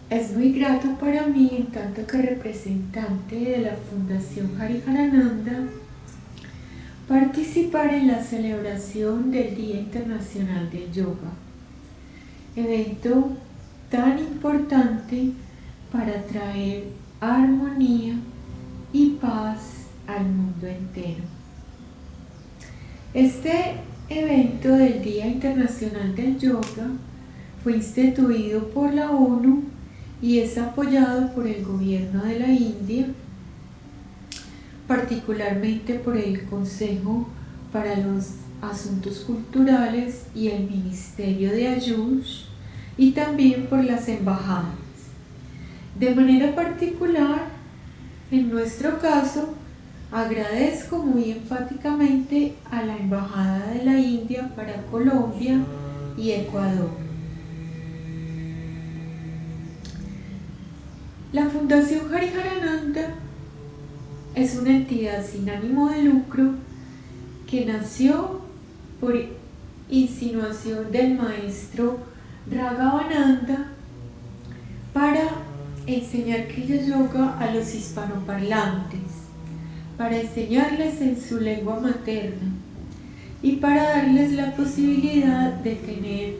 Es muy grato para mí, en tanto que representante de la Fundación Hariharananda, participar en la celebración del Día Internacional del Yoga, evento tan importante para traer armonía y paz al mundo entero. Este evento del Día Internacional del Yoga fue instituido por la ONU y es apoyado por el gobierno de la India, particularmente por el Consejo para los Asuntos Culturales y el Ministerio de Ayush, y también por las embajadas. De manera particular, en nuestro caso, agradezco muy enfáticamente a la Embajada de la India para Colombia y Ecuador. La Fundación Hariharananda es una entidad sin ánimo de lucro que nació por insinuación del maestro Raghavananda para enseñar Kriya Yoga a los hispanoparlantes, para enseñarles en su lengua materna y para darles la posibilidad de tener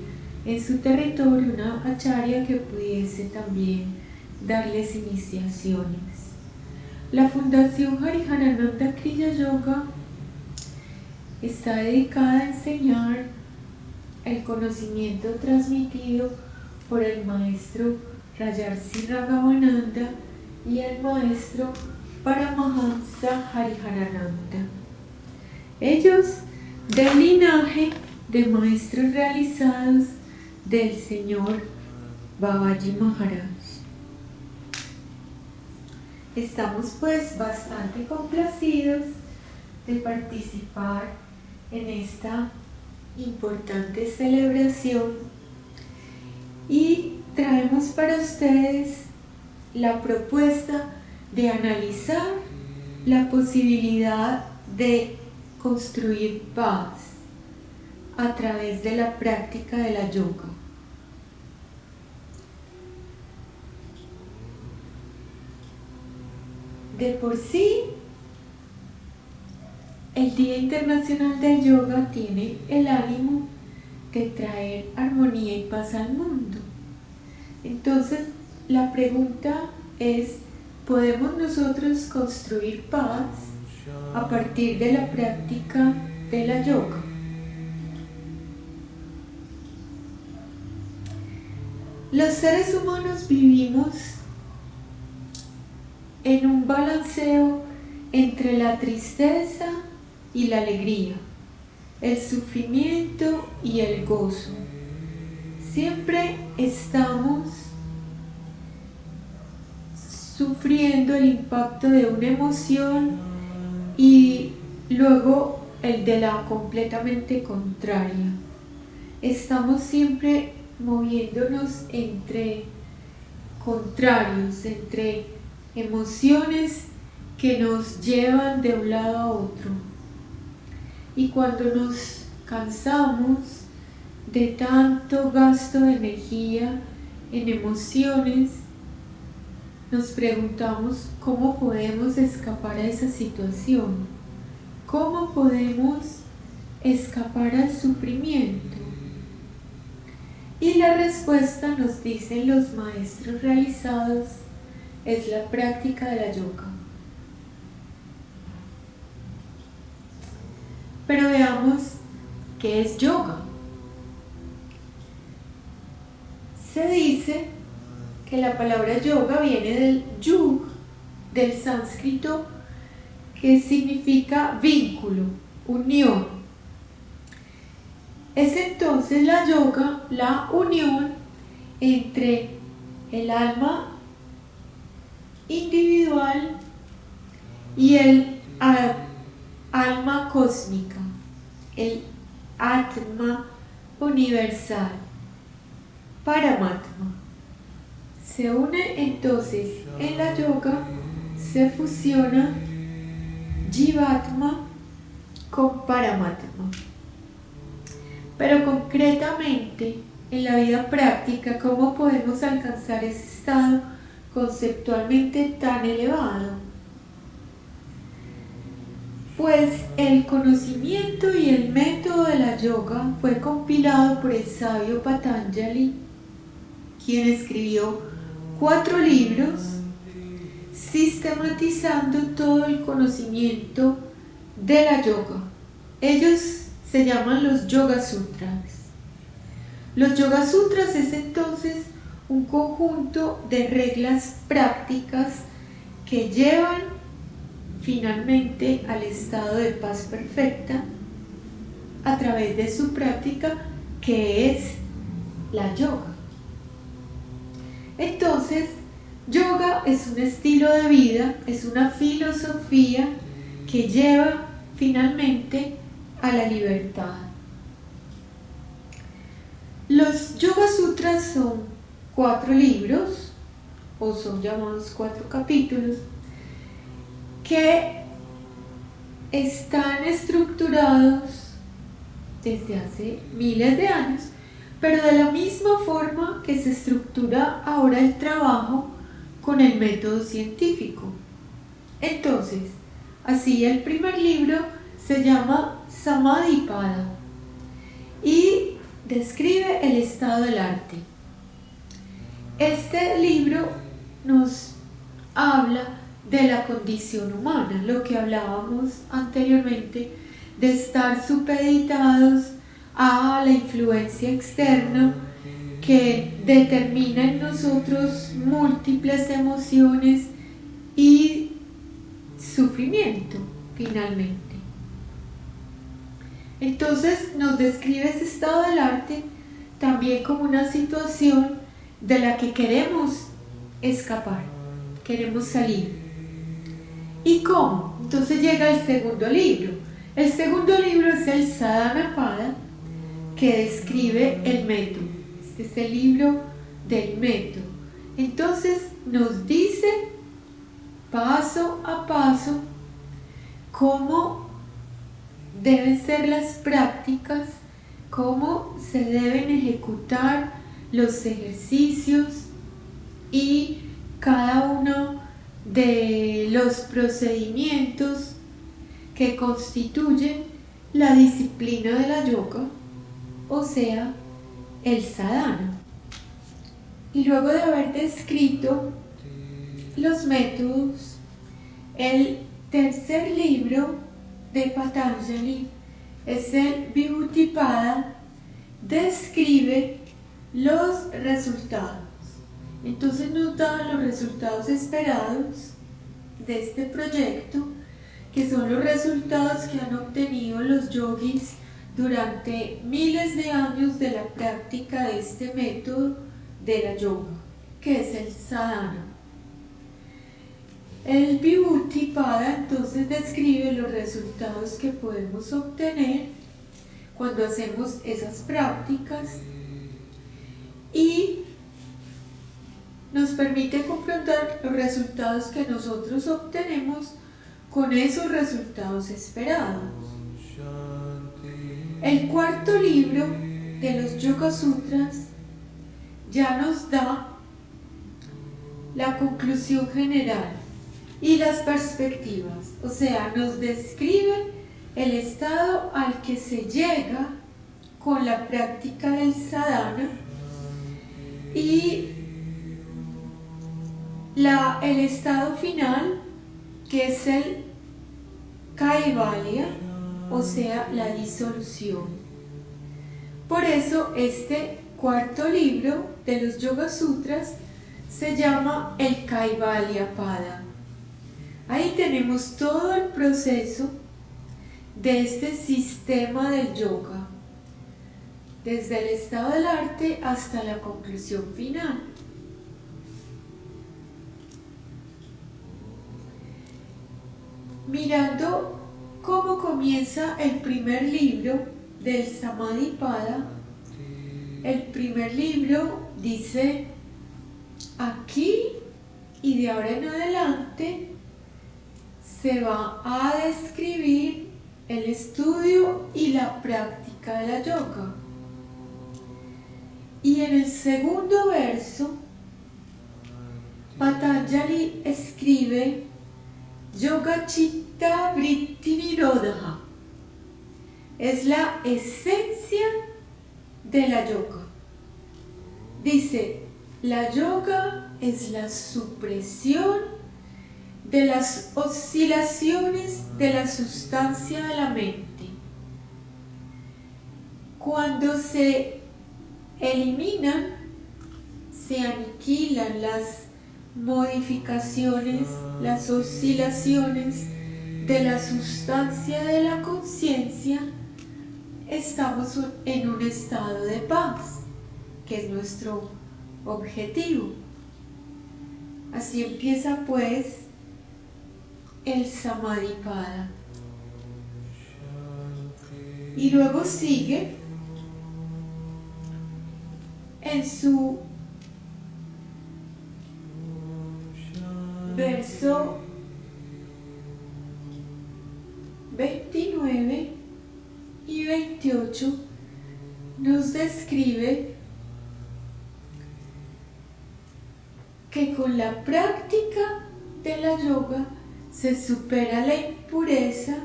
en su territorio una acharya que pudiese también darles iniciaciones. La Fundación Hariharananda Kriya Yoga está dedicada a enseñar el conocimiento transmitido por el maestro Rajarsi Raghavananda y el maestro Paramahansa Hariharananda. Ellos del linaje de maestros realizados del señor Babaji Maharaj. Estamos pues bastante complacidos de participar en esta importante celebración y traemos para ustedes la propuesta de analizar la posibilidad de construir paz a través de la práctica de la yoga. De por sí, el Día Internacional del Yoga tiene el ánimo de traer armonía y paz al mundo. Entonces, la pregunta es, ¿podemos nosotros construir paz a partir de la práctica de la yoga? Los seres humanos vivimos en un balanceo entre la tristeza y la alegría, el sufrimiento y el gozo. Siempre estamos sufriendo el impacto de una emoción y luego el de la completamente contraria. Estamos siempre moviéndonos entre contrarios, entre emociones que nos llevan de un lado a otro. Y cuando nos cansamos de tanto gasto de energía en emociones, nos preguntamos cómo podemos escapar a esa situación, cómo podemos escapar al sufrimiento. Y la respuesta, nos dicen los maestros realizados, es la práctica de la yoga. Pero veamos qué es yoga. Se dice que la palabra yoga viene del yug, del sánscrito, que significa vínculo, unión. Es entonces la yoga la unión entre el alma individual y el alma cósmica, el Atma universal, Paramatma. Se une entonces en la yoga, se fusiona Jivatma con Paramatma. Pero concretamente, en la vida práctica, ¿cómo podemos alcanzar ese estado conceptualmente tan elevado? Pues el conocimiento y el método de la yoga fue compilado por el sabio Patanjali, quien escribió 4 libros sistematizando todo el conocimiento de la yoga. Ellos se llaman los Yoga Sutras. Los Yoga Sutras es entonces un conjunto de reglas prácticas que llevan finalmente al estado de paz perfecta a través de su práctica, que es la yoga. Entonces, yoga es un estilo de vida, es una filosofía que lleva finalmente a la libertad. Los Yoga Sutras son 4 libros, o son llamados 4 capítulos, que están estructurados desde hace miles de años, pero de la misma forma que se estructura ahora el trabajo con el método científico. Entonces, así el primer libro se llama Samadhipada y describe el estado del arte. Este libro nos habla de la condición humana, lo que hablábamos anteriormente, de estar supeditados a la influencia externa que determina en nosotros múltiples emociones y sufrimiento, finalmente. Entonces nos describe ese estado del arte también como una situación de la que queremos escapar, queremos salir. ¿Y cómo? Entonces llega el segundo libro. El segundo libro es el Sadhanapada, que describe el método. Este es el libro del método. Entonces nos dice paso a paso cómo deben ser las prácticas, cómo se deben ejecutar los ejercicios y cada uno de los procedimientos que constituyen la disciplina de la yoga, o sea, el sadhana. Y luego de haber descrito los métodos, el tercer libro de Patanjali es el Vibhuti-pada, describe los resultados. Entonces nos da los resultados esperados de este proyecto, que son los resultados que han obtenido los yogis durante miles de años de la práctica de este método de la yoga, que es el sadhana. El Vibhuti-pada entonces describe los resultados que podemos obtener cuando hacemos esas prácticas y nos permite confrontar los resultados que nosotros obtenemos con esos resultados esperados. El cuarto libro de los Yoga Sutras ya nos da la conclusión general y las perspectivas, o sea, nos describe el estado al que se llega con la práctica del sadhana y el estado final, que es el Kaivalya, o sea, la disolución. Por eso este cuarto libro de los Yoga Sutras se llama el Kaivalya-pada. Ahí tenemos todo el proceso de este sistema del yoga, desde el estado del arte hasta la conclusión final. Mirando cómo comienza el primer libro del Samadhipada, el primer libro dice: aquí y de ahora en adelante se va a describir el estudio y la práctica de la yoga. Y en el segundo verso, Patanjali escribe Yoga Chitta Vritti Nirodha. Es la esencia de la yoga. Dice, la yoga es la supresión de las oscilaciones de la sustancia de la mente. Cuando se eliminan, se aniquilan las modificaciones, las oscilaciones de la sustancia de la conciencia, estamos en un estado de paz, que es nuestro objetivo. Así empieza pues el Samadhipada. Y luego sigue en su verso 29 y 28 nos describe que con la práctica de la yoga se supera la impureza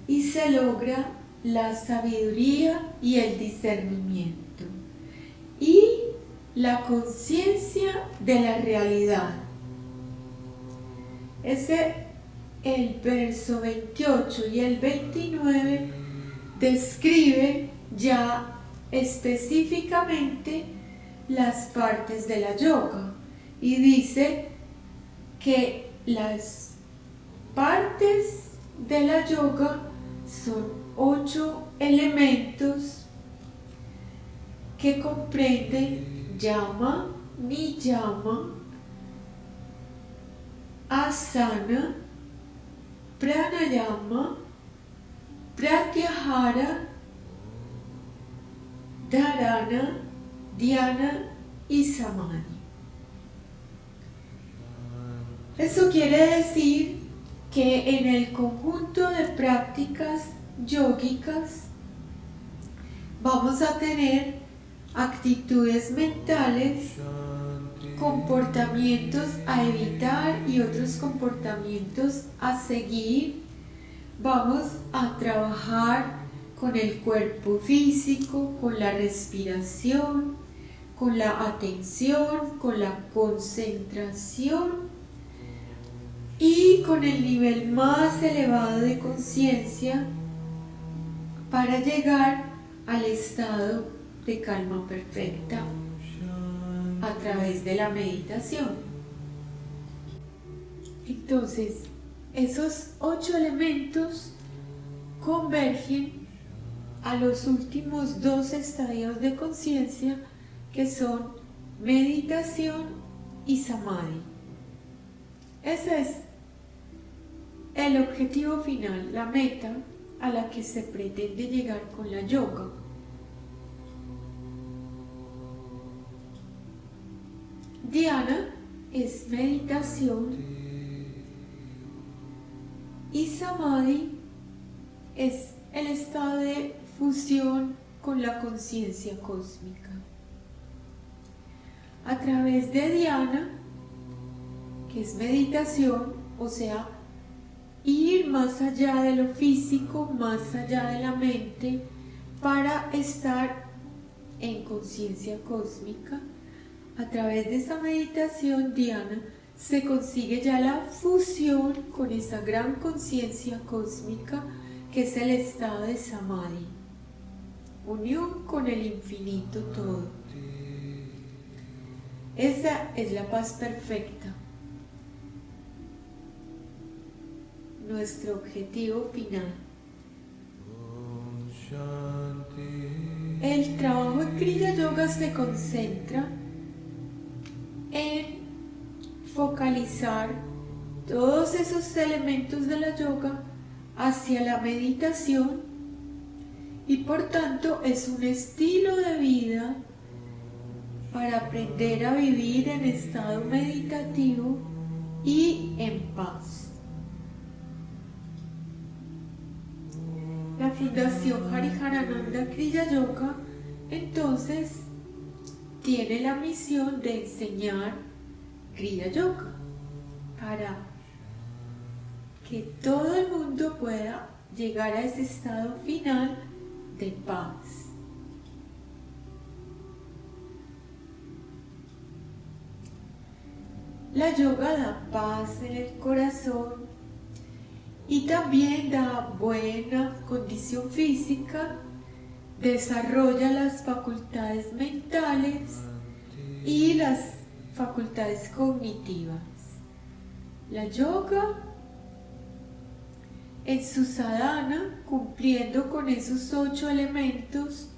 y se logra la sabiduría y el discernimiento y la conciencia de la realidad. El verso 28 y el 29 describe ya específicamente las partes de la yoga y dice que las partes de la yoga son 8 elementos que comprenden yama, niyama, asana, pranayama, pratyahara, dharana, dhyana y samadhi. Eso quiere decir que en el conjunto de prácticas yógicas vamos a tener actitudes mentales, comportamientos a evitar y otros comportamientos a seguir. Vamos a trabajar con el cuerpo físico, con la respiración, con la atención, con la concentración y con el nivel más elevado de conciencia para llegar al estado de calma perfecta a través de la meditación. Entonces, esos 8 elementos convergen a los últimos 2 estadios de conciencia, que son meditación y samadhi. Ese es el objetivo final, la meta a la que se pretende llegar con la yoga. Dhyana es meditación y samadhi es el estado de fusión con la conciencia cósmica. A través de dhyana, que es meditación, o sea, ir más allá de lo físico, más allá de la mente, para estar en conciencia cósmica. A través de esa meditación dhyana se consigue ya la fusión con esa gran conciencia cósmica que es el estado de samadhi, unión con el infinito todo. Esa es la paz perfecta, nuestro objetivo final. El trabajo en Kriya Yoga se concentra en focalizar todos esos elementos de la yoga hacia la meditación y por tanto es un estilo de vida para aprender a vivir en estado meditativo y en paz. La Fundación Hariharananda Kriya Yoga entonces tiene la misión de enseñar Kriya Yoga para que todo el mundo pueda llegar a ese estado final de paz. La yoga da paz en el corazón y también da buena condición física, desarrolla las facultades mentales y las facultades cognitivas. La yoga en su sadhana, cumpliendo con esos 8 elementos,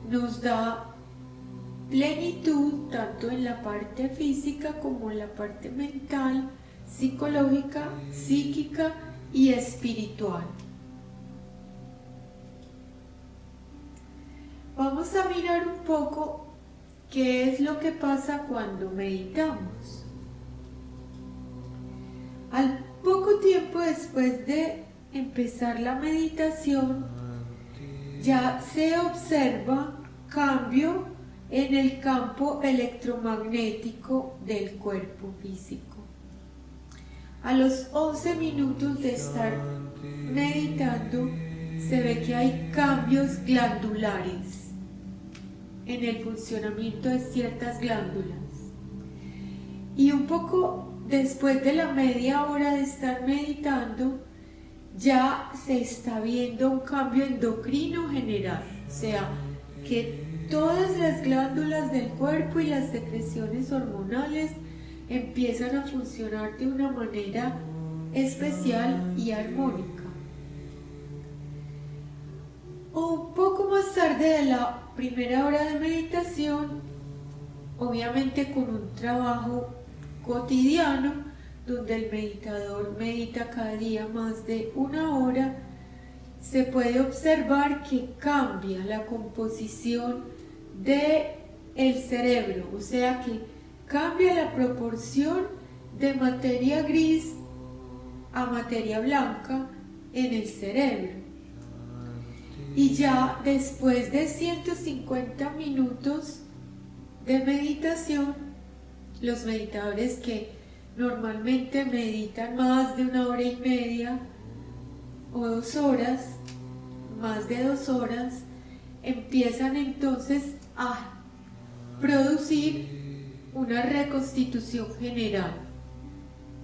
nos da plenitud tanto en la parte física como en la parte mental, psicológica, psíquica y espiritual. Vamos a mirar un poco qué es lo que pasa cuando meditamos. Al poco tiempo después de empezar la meditación, ya se observa cambio en el campo electromagnético del cuerpo físico. A los 11 minutos de estar meditando, se ve que hay cambios glandulares en el funcionamiento de ciertas glándulas. Y un poco después de la media hora de estar meditando, ya se está viendo un cambio endocrino general, o sea, que todas las glándulas del cuerpo y las secreciones hormonales empiezan a funcionar de una manera especial y armónica. Un poco más tarde de la primera hora de meditación, obviamente con un trabajo cotidiano, donde el meditador medita cada día más de 1 hora, se puede observar que cambia la composición del cerebro, o sea que cambia la proporción de materia gris a materia blanca en el cerebro. Y ya después de 150 minutos de meditación, los meditadores que normalmente meditan más de 1 hora y media o 2 horas, más de 2 horas, empiezan entonces a producir una reconstitución general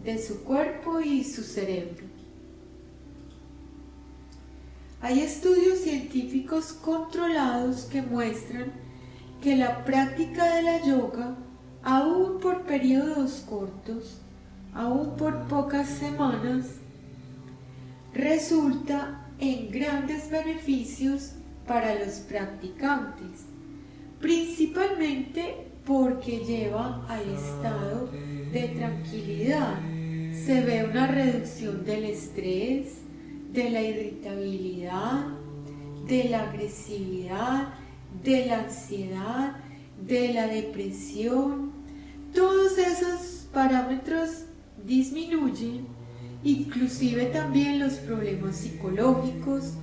de su cuerpo y su cerebro. Hay estudios científicos controlados que muestran que la práctica de la yoga, aún por periodos cortos, aún por pocas semanas, resulta en grandes beneficios para los practicantes, principalmente porque lleva al estado de tranquilidad. Se ve una reducción del estrés, de la irritabilidad, de la agresividad, de la ansiedad, de la depresión. Todos esos parámetros disminuyen, inclusive también los problemas psicológicos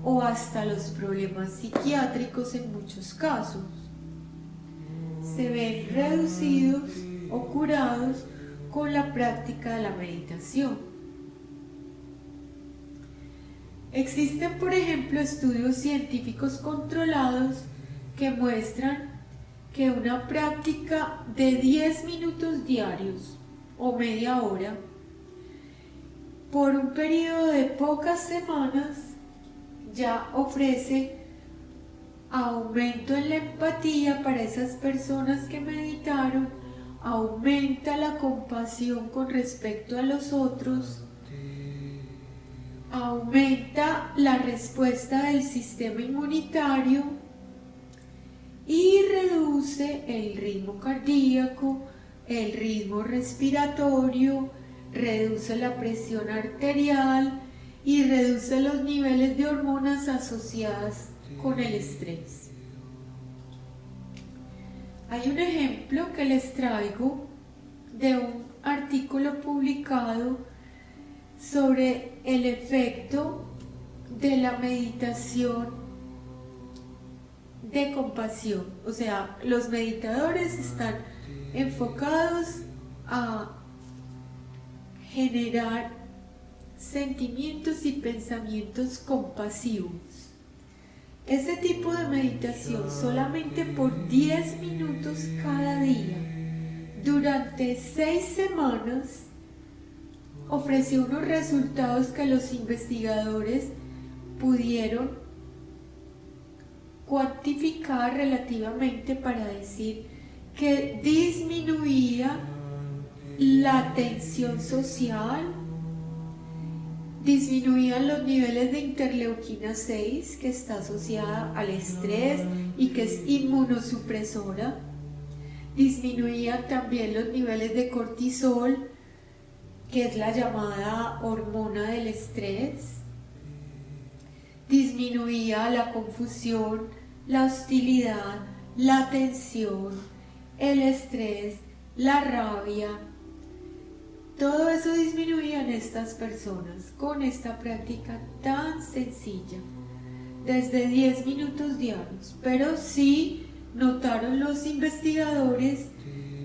o hasta los problemas psiquiátricos en muchos casos. Se ven reducidos o curados con la práctica de la meditación. Existen, por ejemplo, estudios científicos controlados que muestran que una práctica de 10 minutos diarios o media hora por un periodo de pocas semanas ya ofrece aumento en la empatía para esas personas que meditaron, aumenta la compasión con respecto a los otros, aumenta la respuesta del sistema inmunitario y reduce el ritmo cardíaco, el ritmo respiratorio, reduce la presión arterial y reduce los niveles de hormonas asociadas con el estrés. Hay un ejemplo que les traigo de un artículo publicado sobre el efecto de la meditación de compasión. O sea, los meditadores están enfocados a generar sentimientos y pensamientos compasivos. Este tipo de meditación solamente por 10 minutos cada día durante 6 semanas ofreció unos resultados que los investigadores pudieron cuantificar relativamente para decir que disminuía la tensión social, disminuían los niveles de interleuquina 6, que está asociada al estrés y que es inmunosupresora, disminuían también los niveles de cortisol, que es la llamada hormona del estrés, disminuía la confusión, la hostilidad, la tensión, el estrés, la rabia. Todo eso disminuía en estas personas con esta práctica tan sencilla, desde 10 minutos diarios. Pero sí notaron los investigadores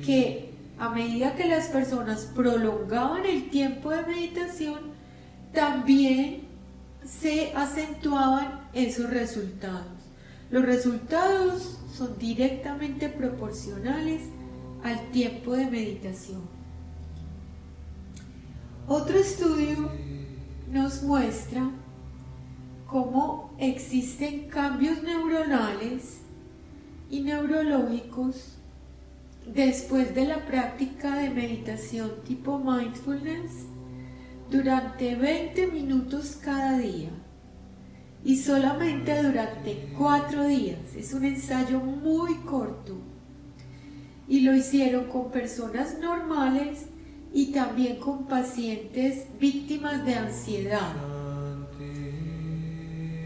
que a medida que las personas prolongaban el tiempo de meditación, también se acentuaban esos resultados. Los resultados son directamente proporcionales al tiempo de meditación. Otro estudio nos muestra cómo existen cambios neuronales y neurológicos después de la práctica de meditación tipo mindfulness durante 20 minutos cada día y solamente durante 4 días. Es un ensayo muy corto y lo hicieron con personas normales y también con pacientes víctimas de ansiedad.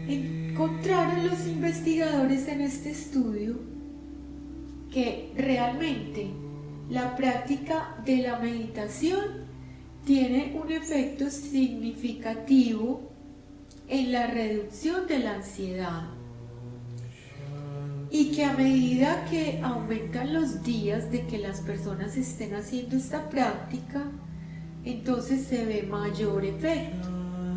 Encontraron los investigadores en este estudio que realmente la práctica de la meditación tiene un efecto significativo en la reducción de la ansiedad y que a medida que aumentan los días de que las personas estén haciendo esta práctica, entonces se ve mayor efecto.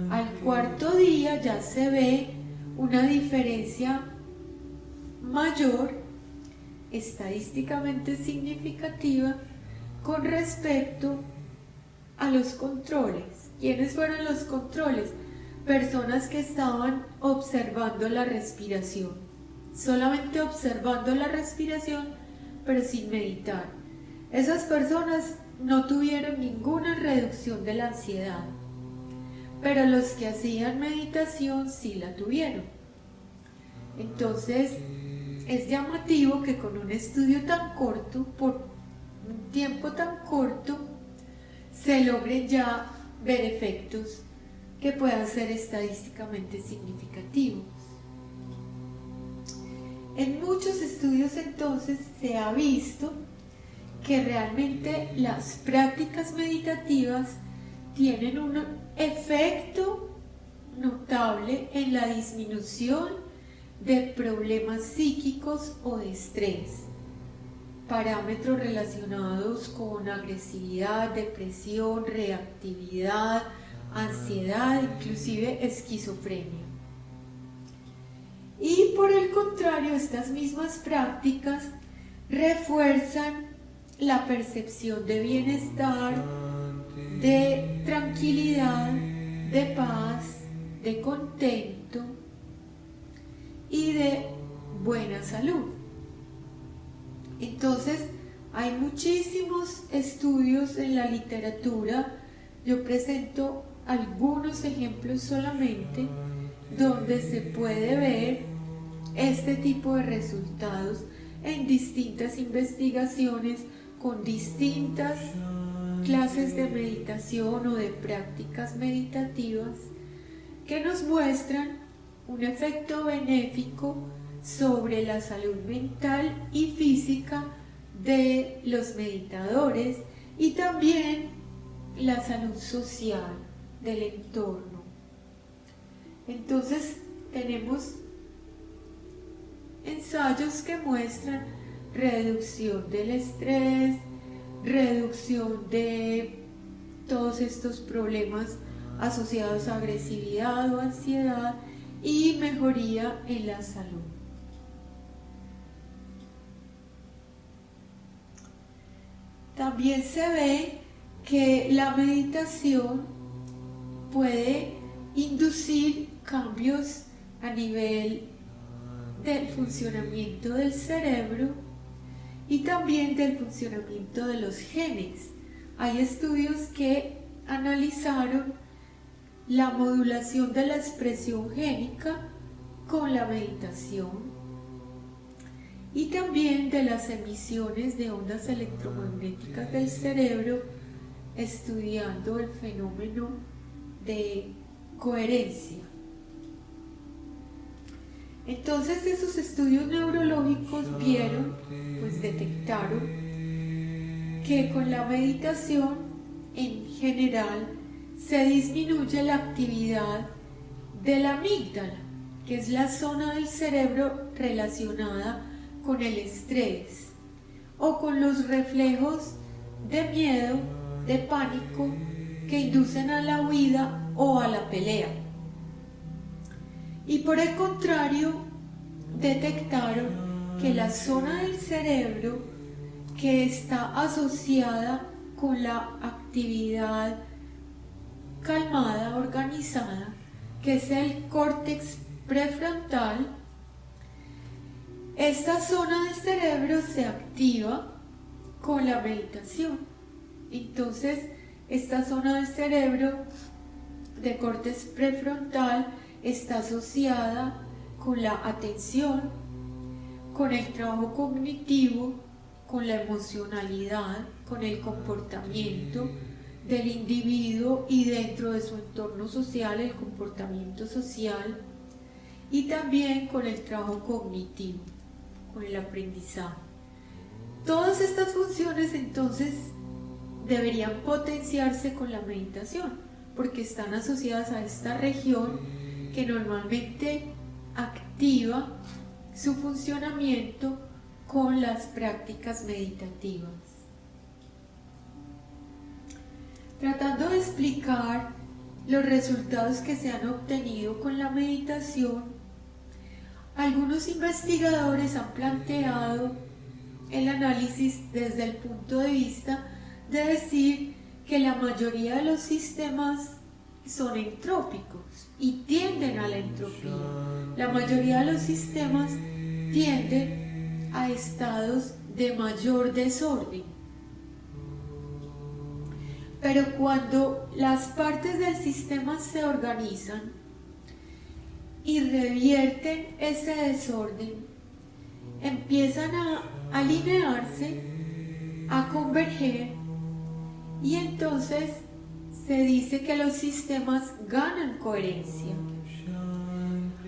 Al 4.º día ya se ve una diferencia mayor, estadísticamente significativa, con respecto a los controles. ¿Quiénes fueron los controles? Personas que estaban observando la respiración, solamente observando la respiración, pero sin meditar. Esas personas no tuvieron ninguna reducción de la ansiedad, pero los que hacían meditación sí la tuvieron. Entonces, es llamativo que con un estudio tan corto, por un tiempo tan corto, se logren ya ver efectos que puedan ser estadísticamente significativos. En muchos estudios entonces se ha visto que realmente las prácticas meditativas tienen un efecto notable en la disminución de problemas psíquicos o de estrés, parámetros relacionados con agresividad, depresión, reactividad, ansiedad, inclusive esquizofrenia. Y por el contrario, estas mismas prácticas refuerzan la percepción de bienestar, de tranquilidad, de paz, de contento y de buena salud. Entonces, hay muchísimos estudios en la literatura. Yo presento algunos ejemplos solamente donde se puede ver este tipo de resultados en distintas investigaciones con distintas clases de meditación o de prácticas meditativas que nos muestran un efecto benéfico sobre la salud mental y física de los meditadores y también la salud social del entorno. Entonces tenemos ensayos que muestran reducción del estrés, reducción de todos estos problemas asociados a agresividad o ansiedad y mejoría en la salud. También se ve que la meditación puede inducir cambios a nivel del funcionamiento del cerebro y también del funcionamiento de los genes. Hay estudios que analizaron la modulación de la expresión génica con la meditación y también de las emisiones de ondas electromagnéticas del cerebro, estudiando el fenómeno de coherencia. Entonces esos estudios neurológicos detectaron que con la meditación en general se disminuye la actividad de la amígdala, que es la zona del cerebro relacionada con el estrés o con los reflejos de miedo, de pánico que inducen a la huida o a la pelea. Y por el contrario, detectaron que la zona del cerebro que está asociada con la actividad calmada, organizada, que es el córtex prefrontal, esta zona del cerebro se activa con la meditación. Entonces, esta zona del cerebro de córtex prefrontal está asociada con la atención, con el trabajo cognitivo, con la emocionalidad, con el comportamiento del individuo y dentro de su entorno social, el comportamiento social, y también con el trabajo cognitivo, con el aprendizaje. Todas estas funciones entonces deberían potenciarse con la meditación, porque están asociadas a esta región que normalmente activa su funcionamiento con las prácticas meditativas. Tratando de explicar los resultados que se han obtenido con la meditación, algunos investigadores han planteado el análisis desde el punto de vista de decir que la mayoría de los sistemas son entrópicos y tienden a la entropía. La mayoría de los sistemas tienden a estados de mayor desorden. Pero cuando las partes del sistema se organizan y revierten ese desorden, empiezan a alinearse, a converger, y entonces se dice que los sistemas ganan coherencia.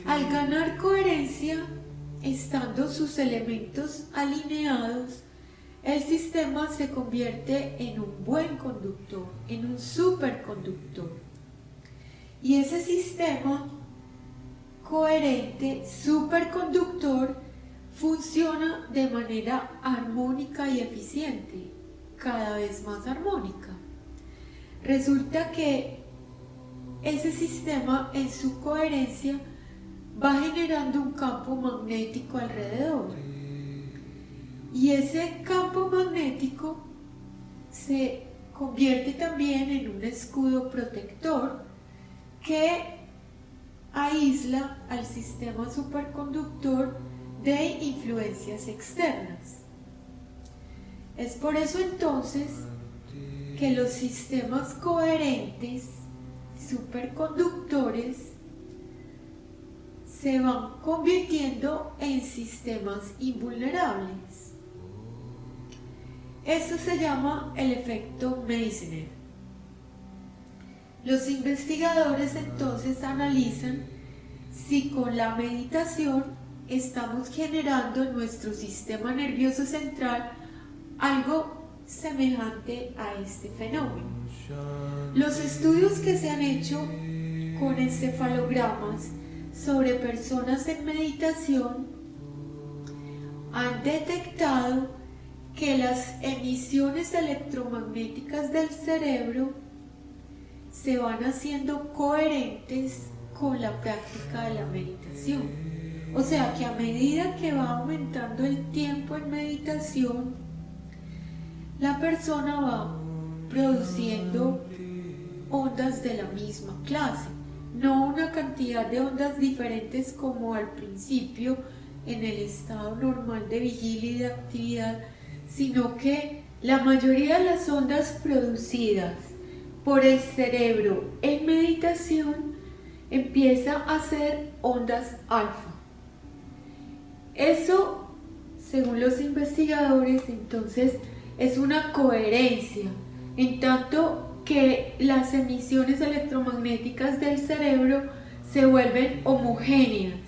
Al ganar coherencia, estando sus elementos alineados, el sistema se convierte en un buen conductor, en un superconductor. Y ese sistema coherente, superconductor, funciona de manera armónica y eficiente, cada vez más armónica. Resulta que ese sistema en su coherencia va generando un campo magnético alrededor. Y ese campo magnético se convierte también en un escudo protector que aísla al sistema superconductor de influencias externas. Es por eso entonces que los sistemas coherentes, superconductores, se van convirtiendo en sistemas invulnerables. Esto se llama el efecto Meissner. Los investigadores entonces analizan si con la meditación estamos generando en nuestro sistema nervioso central algo semejante a este fenómeno. Los estudios que se han hecho con encefalogramas sobre personas en meditación han detectado que las emisiones electromagnéticas del cerebro se van haciendo coherentes con la práctica de la meditación. O sea que a medida que va aumentando el tiempo en meditación, la persona va produciendo ondas de la misma clase, no una cantidad de ondas diferentes como al principio en el estado normal de vigilia y de actividad, sino que la mayoría de las ondas producidas por el cerebro en meditación empieza a ser ondas alfa. Eso, según los investigadores, entonces es una coherencia, en tanto que las emisiones electromagnéticas del cerebro se vuelven homogéneas.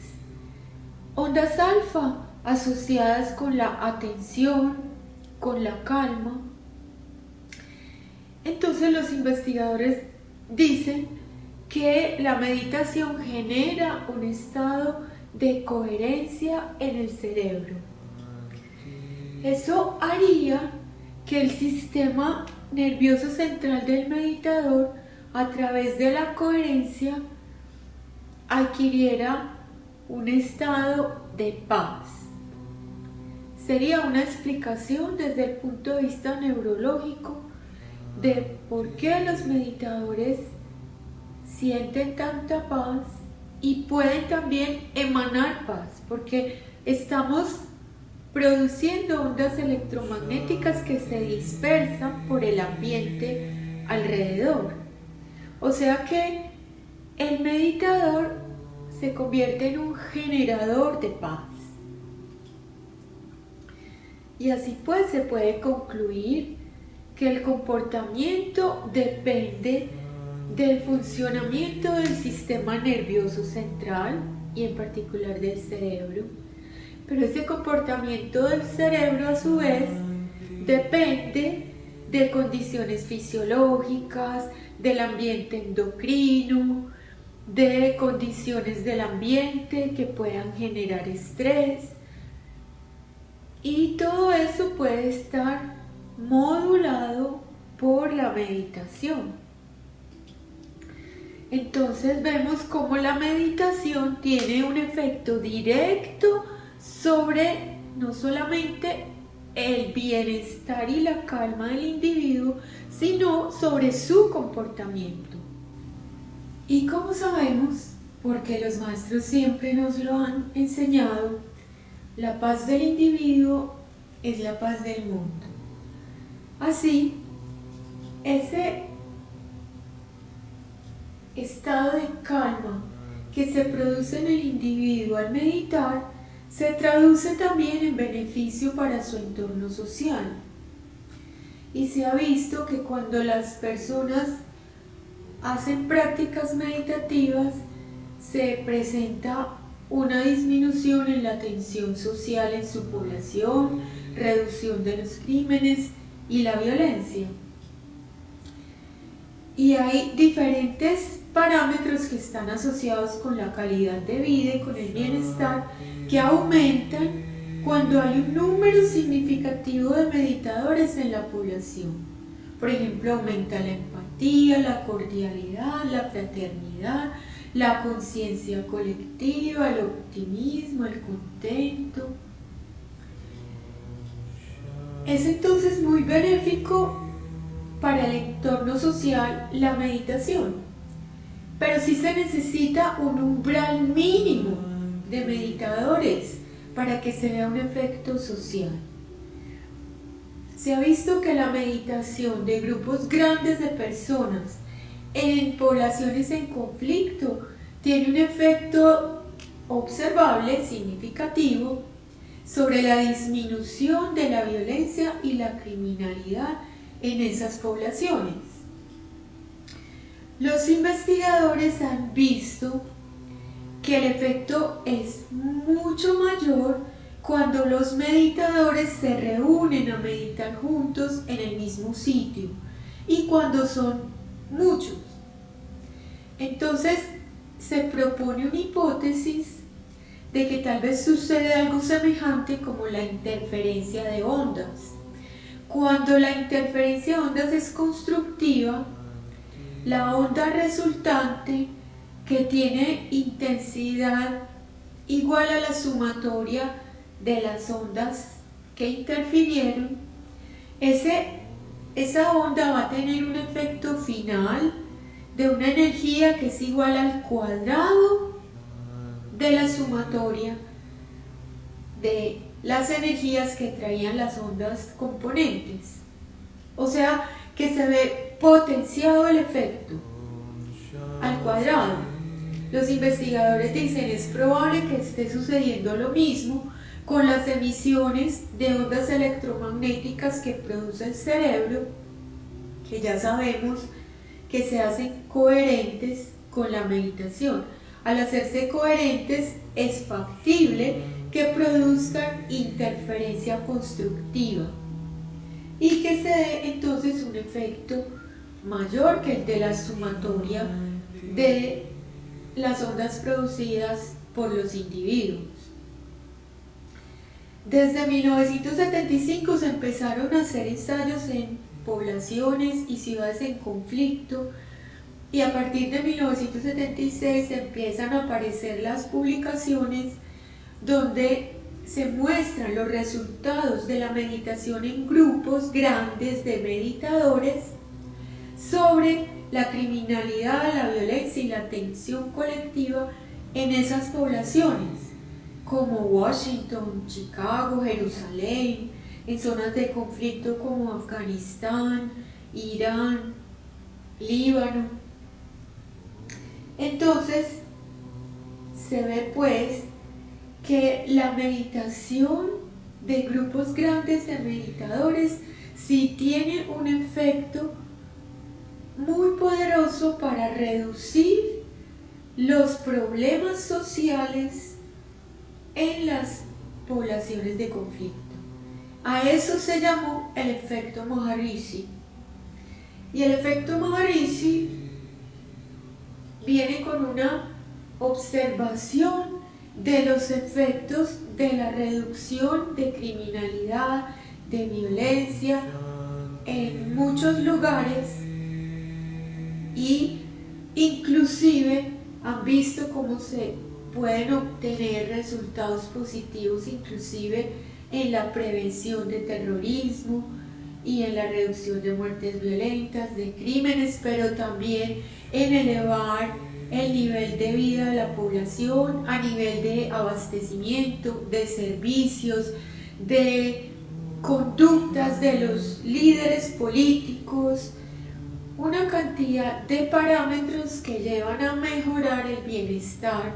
Ondas alfa asociadas con la atención, con la calma. Entonces los investigadores dicen que la meditación genera un estado de coherencia en el cerebro. Eso haría que el sistema nervioso central del meditador, a través de la coherencia, adquiriera un estado de paz. Sería una explicación desde el punto de vista neurológico de por qué los meditadores sienten tanta paz y pueden también emanar paz, porque estamos produciendo ondas electromagnéticas que se dispersan por el ambiente alrededor. O sea que el meditador se convierte en un generador de paz. Y así pues se puede concluir que el comportamiento depende del funcionamiento del sistema nervioso central y en particular del cerebro. Pero ese comportamiento del cerebro a su vez depende de condiciones fisiológicas, del ambiente endocrino, de condiciones del ambiente que puedan generar estrés. Y todo eso puede estar modulado por la meditación. Entonces vemos cómo la meditación tiene un efecto directo sobre no solamente el bienestar y la calma del individuo, sino sobre su comportamiento. Y como sabemos, porque los maestros siempre nos lo han enseñado, la paz del individuo es la paz del mundo. Así, ese estado de calma que se produce en el individuo al meditar se traduce también en beneficio para su entorno social. Y se ha visto que cuando las personas hacen prácticas meditativas se presenta una disminución en la tensión social en su población, reducción de los crímenes y la violencia. Y hay diferentes parámetros que están asociados con la calidad de vida y con el bienestar que aumentan cuando hay un número significativo de meditadores en la población. Por ejemplo, aumenta la empatía, la cordialidad, la fraternidad, la conciencia colectiva, el optimismo, el contento. Es entonces muy benéfico para el entorno social la meditación, pero sí se necesita un umbral mínimo de meditadores para que se vea un efecto social. Se ha visto que la meditación de grupos grandes de personas en poblaciones en conflicto tiene un efecto observable, significativo, sobre la disminución de la violencia y la criminalidad en esas poblaciones. Los investigadores han visto que el efecto es mucho mayor cuando los meditadores se reúnen a meditar juntos en el mismo sitio y cuando son muchos. Entonces se propone una hipótesis de que tal vez sucede algo semejante como la interferencia de ondas. Cuando la interferencia de ondas es constructiva, la onda resultante, que tiene intensidad igual a la sumatoria de las ondas que interfirieron, esa onda va a tener un efecto final de una energía que es igual al cuadrado de la sumatoria de las energías que traían las ondas componentes. O sea que se ve potenciado el efecto al cuadrado. Los investigadores dicen es probable que esté sucediendo lo mismo con las emisiones de ondas electromagnéticas que produce el cerebro, que ya sabemos que se hacen coherentes con la meditación. Al hacerse coherentes es factible que produzcan interferencia constructiva y que se dé entonces un efecto mayor que el de la sumatoria de las ondas producidas por los individuos. Desde 1975 se empezaron a hacer ensayos en poblaciones y ciudades en conflicto, y a partir de 1976 empiezan a aparecer las publicaciones donde se muestran los resultados de la meditación en grupos grandes de meditadores sobre la criminalidad, la violencia y la tensión colectiva en esas poblaciones, como Washington, Chicago, Jerusalén, en zonas de conflicto como Afganistán, Irán, Líbano. Entonces, se ve pues que la meditación de grupos grandes de meditadores sí tiene un efecto muy poderoso para reducir los problemas sociales en las poblaciones de conflicto. A eso se llamó el efecto Maharishi. Y el efecto Maharishi viene con una observación de los efectos de la reducción de criminalidad, de violencia en muchos lugares, y inclusive han visto cómo se pueden obtener resultados positivos inclusive en la prevención de terrorismo y en la reducción de muertes violentas, de crímenes, pero también en elevar el nivel de vida de la población a nivel de abastecimiento, de servicios, de conductas de los líderes políticos, una cantidad de parámetros que llevan a mejorar el bienestar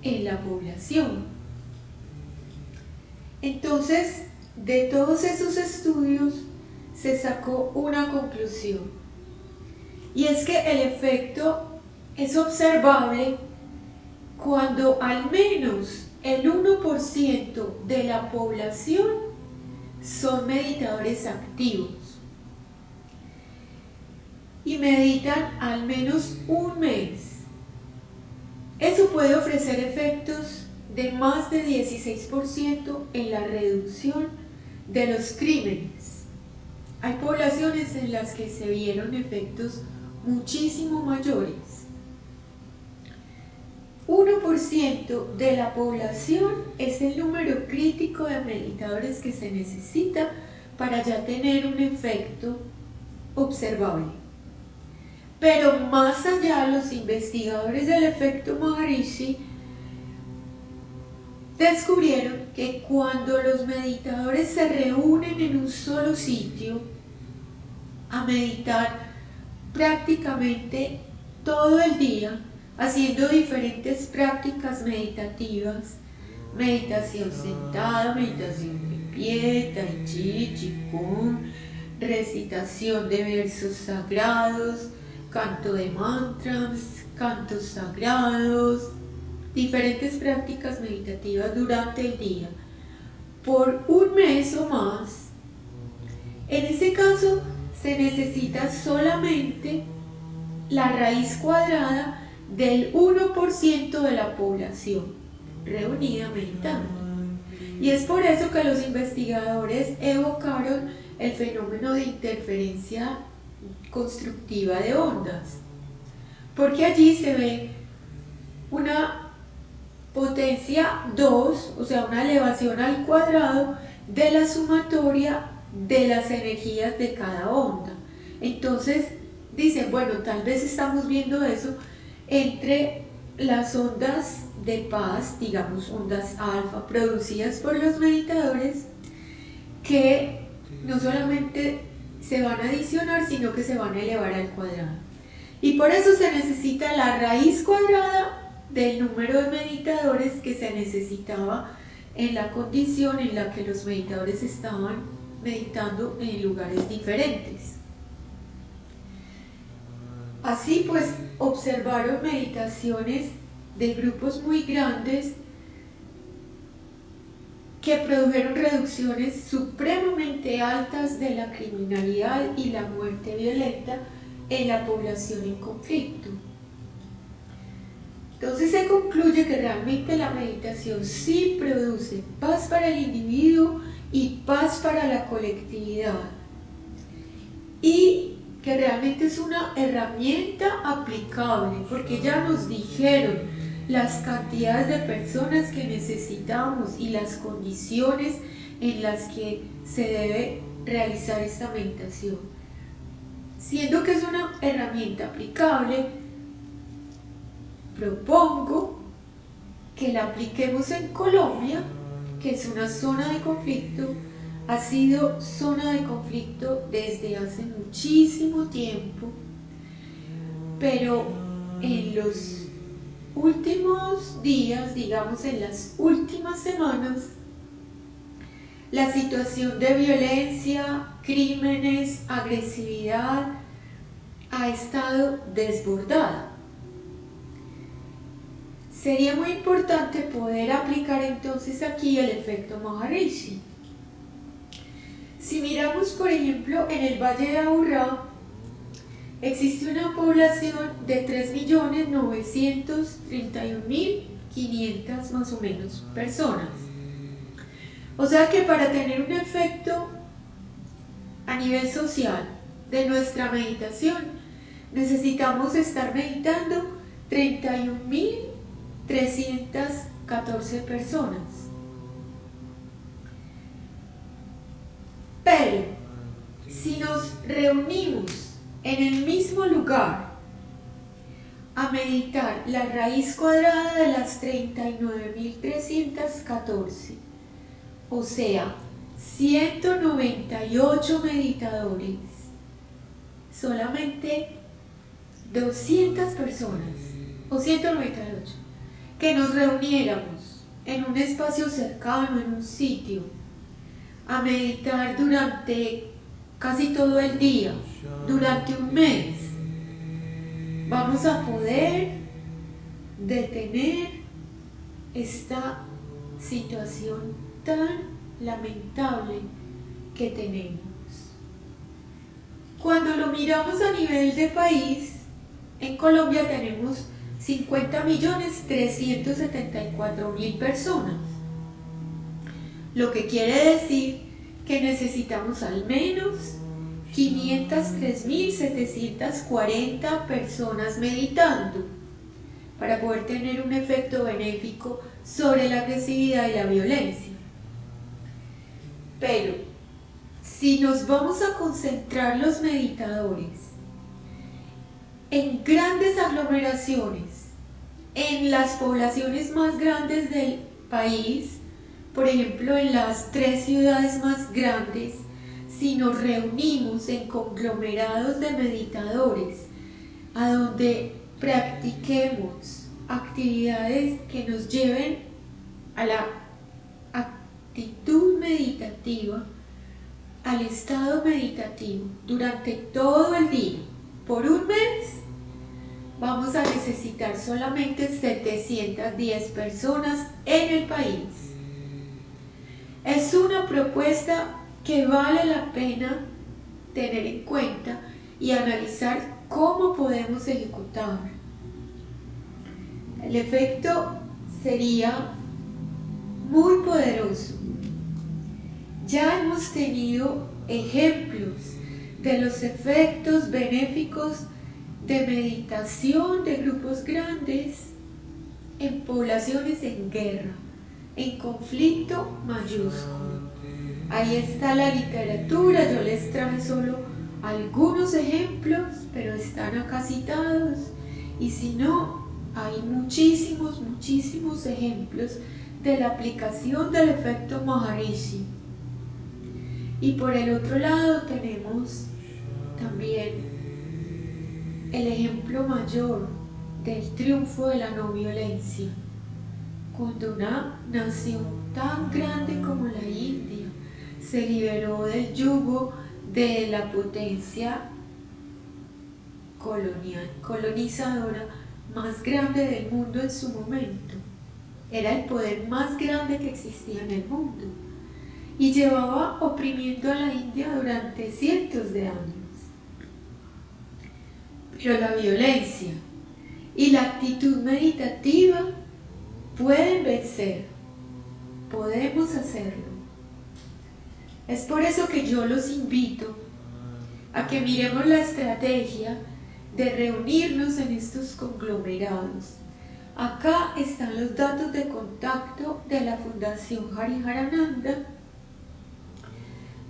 en la población. Entonces, de todos esos estudios se sacó una conclusión, y es que el efecto es observable cuando al menos el 1% de la población son meditadores activos y meditan al menos un mes. Eso puede ofrecer efectos de más de 16% en la reducción de los crímenes. Hay poblaciones en las que se vieron efectos muchísimo mayores. 1% de la población es el número crítico de meditadores que se necesita para ya tener un efecto observable. Pero más allá, los investigadores del efecto Maharishi descubrieron que cuando los meditadores se reúnen en un solo sitio a meditar prácticamente todo el día, haciendo diferentes prácticas meditativas, meditación sentada, meditación de pie, tai chi, qigong, recitación de versos sagrados, canto de mantras, cantos sagrados, diferentes prácticas meditativas durante el día, por un mes o más. En ese caso se necesita solamente la raíz cuadrada del 1% de la población. reunida meditando. Y es por eso que los investigadores evocaron el fenómeno de interferencia constructiva de ondas, porque allí se ve una potencia 2, o sea, una elevación al cuadrado de la sumatoria de las energías de cada onda. Entonces dicen, bueno, tal vez estamos viendo eso entre las ondas de paz, digamos ondas alfa, producidas por los meditadores, que no solamente se van a adicionar, sino que se van a elevar al cuadrado. Y por eso se necesita la raíz cuadrada del número de meditadores que se necesitaba en la condición en la que los meditadores estaban meditando en lugares diferentes. Así pues, observaron meditaciones de grupos muy grandes que produjeron reducciones supremamente altas de la criminalidad y la muerte violenta en la población en conflicto. Entonces se concluye que realmente la meditación sí produce paz para el individuo y paz para la colectividad, y que realmente es una herramienta aplicable, porque ya nos dijeron las cantidades de personas que necesitamos y las condiciones en las que se debe realizar esta meditación. Siendo que es una herramienta aplicable, propongo que la apliquemos en Colombia, que es una zona de conflicto, ha sido zona de conflicto desde hace muchísimo tiempo, pero en los últimos días, digamos en las últimas semanas, la situación de violencia, crímenes, agresividad ha estado desbordada. Sería muy importante poder aplicar entonces aquí el efecto Maharishi. Si miramos, por ejemplo, en el Valle de Aburrá, existe una población de 3.931.500 más o menos personas. O sea que para tener un efecto a nivel social de nuestra meditación, necesitamos estar meditando 31.314 personas. Pero si nos reunimos en el mismo lugar a meditar la raíz cuadrada de las 39.314, o sea, 198 meditadores, solamente 200 personas, o 198, que nos reuniéramos en un espacio cercano, en un sitio, a meditar durante casi todo el día, durante un mes, vamos a poder detener esta situación tan lamentable que tenemos. Cuando lo miramos a nivel de país, en Colombia tenemos 50.374.000 personas, lo que quiere decir que necesitamos al menos 503.740 personas meditando para poder tener un efecto benéfico sobre la agresividad y la violencia. Pero si nos vamos a concentrar los meditadores en grandes aglomeraciones, en las poblaciones más grandes del país, por ejemplo en las 3 ciudades más grandes, si nos reunimos en conglomerados de meditadores a donde practiquemos actividades que nos lleven a la actitud meditativa, al estado meditativo durante todo el día, por un mes, vamos a necesitar solamente 710 personas en el país. Es una propuesta que vale la pena tener en cuenta y analizar cómo podemos ejecutar. El efecto sería muy poderoso. Ya hemos tenido ejemplos de los efectos benéficos de meditación de grupos grandes en poblaciones en guerra, en conflicto mayúsculo. Ahí está la literatura, yo les traje solo algunos ejemplos, pero están acá citados, y si no, hay muchísimos ejemplos de la aplicación del efecto Maharishi. Y por el otro lado tenemos también el ejemplo mayor del triunfo de la no violencia, cuando una nación tan grande como la India se liberó del yugo de la potencia colonizadora más grande del mundo en su momento. Era el poder más grande que existía en el mundo y llevaba oprimiendo a la India durante cientos de años. Pero la violencia y la actitud meditativa pueden vencer, podemos hacerlo. Es por eso que yo los invito a que miremos la estrategia de reunirnos en estos conglomerados. Acá están los datos de contacto de la Fundación Hariharananda,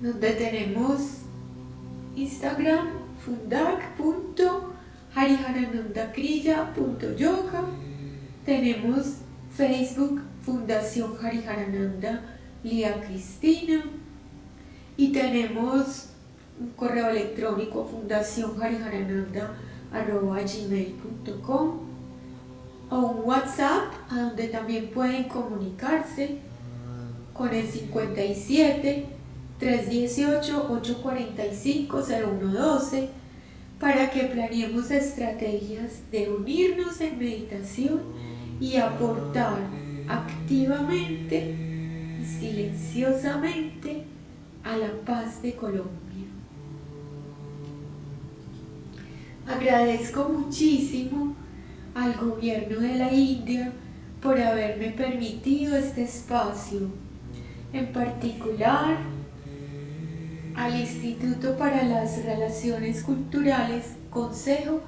donde tenemos Instagram fundac.hariharanandakriya.yoga, tenemos Facebook Fundación Hariharananda Lía Cristina, y tenemos un correo electrónico fundacionhariharananda@gmail.com, o un WhatsApp a donde también pueden comunicarse con el 57 318 845 0112 para que planeemos estrategias de unirnos en meditación y aportar activamente y silenciosamente a la paz de Colombia. Agradezco muchísimo al gobierno de la India por haberme permitido este espacio, en particular al Instituto para las Relaciones Culturales, Consejo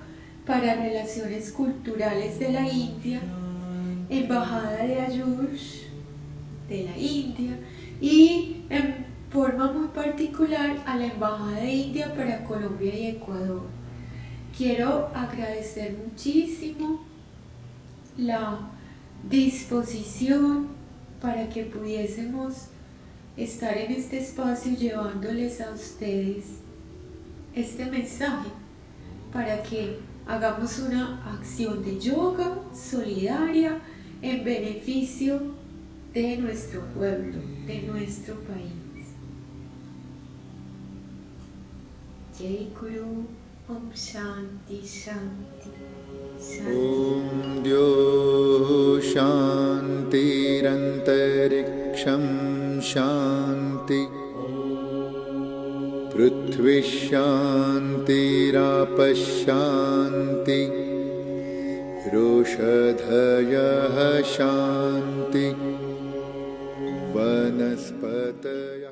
para Relaciones Culturales de la India, Embajada de Ayush de la India, y en forma muy particular a la Embajada de India para Colombia y Ecuador. Quiero agradecer muchísimo la disposición para que pudiésemos estar en este espacio llevándoles a ustedes este mensaje, para que hagamos una acción de yoga solidaria en beneficio de nuestro pueblo, de nuestro país. Jai Guru, Om Shanti Shanti Shanti. Om Dyo ShantirantarikshamShanti Prithvi Shantirapashanti Roshadhayah Shanti Vanaspataya